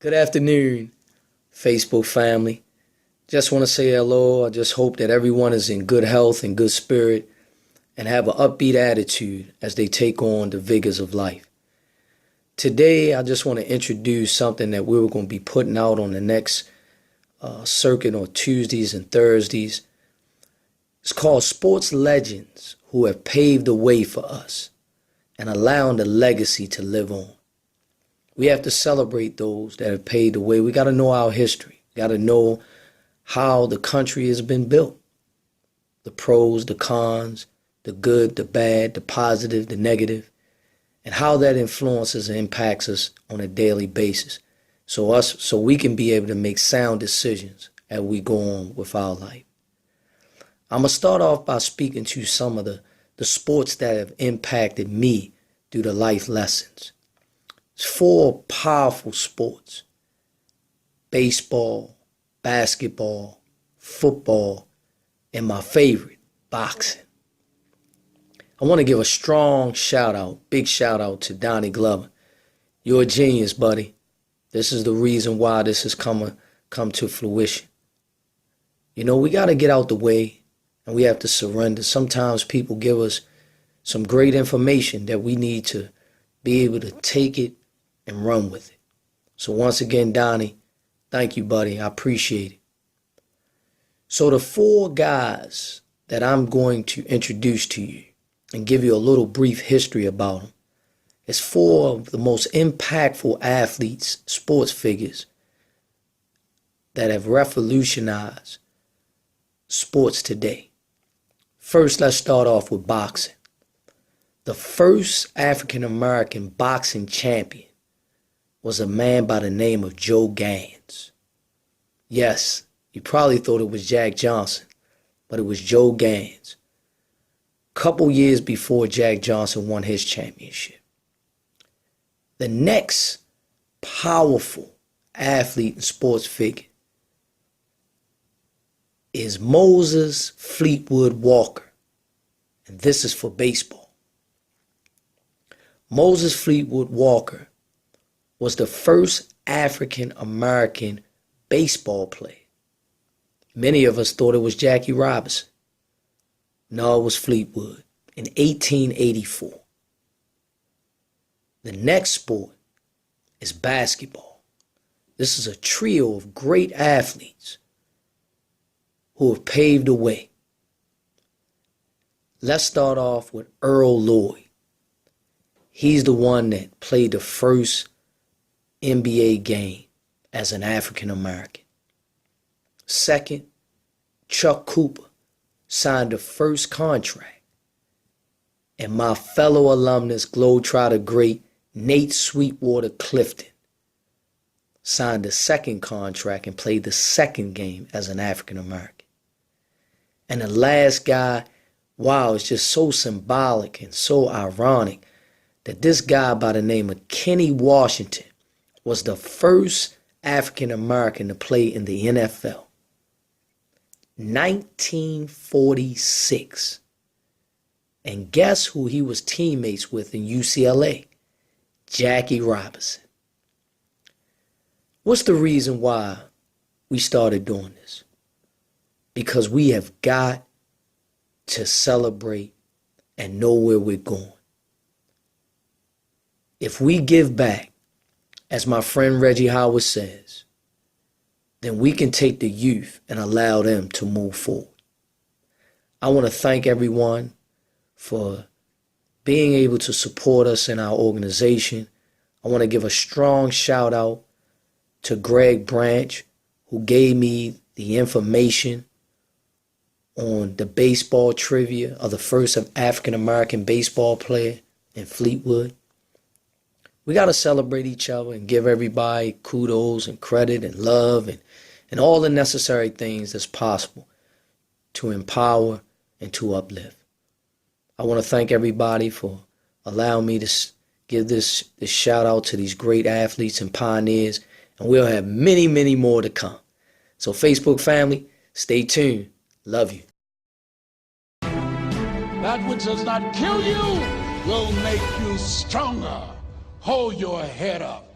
Good afternoon, Facebook family. Just want to say hello. I just hope that everyone is in good health and good spirit and have an upbeat attitude as they take on the vigors of life. Today, I just want to introduce something that we're going to be putting out on the next circuit on Tuesdays and Thursdays. It's called Sports Legends Who Have Paved the Way for Us and Allowing the Legacy to Live On. We have to celebrate those that have paved the way. We got to know our history. We got to know how the country has been built. The pros, the cons, the good, the bad, the positive, the negative, and how that influences and impacts us on a daily basis. So we can be able to make sound decisions as we go on with our life. I'm going to start off by speaking to some of the sports that have impacted me through the life lessons. It's 4 powerful sports: baseball, basketball, football, and my favorite, boxing. I want to give a strong shout out, big shout out to Donnie Glover. You're a genius, buddy. This is the reason why this has come to fruition. You know, we got to get out the way and we have to surrender. Sometimes people give us some great information that we need to be able to take it and run with it. So once again, Donnie, thank you, buddy. I appreciate it. So the 4 guys that I'm going to introduce to you and give you a little brief history about them is 4 of the most impactful athletes, sports figures that have revolutionized sports today. First, let's start off with boxing. The first African-American boxing champion was a man by the name of Joe Gans. Yes, you probably thought it was Jack Johnson, but it was Joe Gans. Couple years before Jack Johnson won his championship. The next powerful athlete and sports figure is Moses Fleetwood Walker, and this is for baseball. Moses Fleetwood Walker was the first African-American baseball player. Many of us thought it was Jackie Robinson. No, it was Fleetwood in 1884. The next sport is basketball. This is a trio of great athletes who have paved the way. Let's start off with Earl Lloyd. He's the one that played the first NBA game as an African American. Second, Chuck Cooper signed the first contract. And my fellow alumnus, Globetrotter great Nate Sweetwater Clifton signed the second contract and played the second game as an African American. And the last guy, wow, it's just so symbolic and so ironic that this guy by the name of Kenny Washington was the first African American to play in the NFL. 1946. And guess who he was teammates with in UCLA? Jackie Robinson. What's the reason why we started doing this? Because we have got to celebrate and know where we're going. If we give back, as my friend Reggie Howard says, then we can take the youth and allow them to move forward. I want to thank everyone for being able to support us in our organization. I want to give a strong shout out to Greg Branch, who gave me the information on the baseball trivia of the first African-American baseball player in Fleetwood. We got to celebrate each other and give everybody kudos and credit and love and all the necessary things that's possible to empower and to uplift. I want to thank everybody for allowing me to give this shout out to these great athletes and pioneers, and we'll have many, many more to come. So Facebook family, stay tuned. Love you. That which does not kill you will make you stronger. Hold your head up.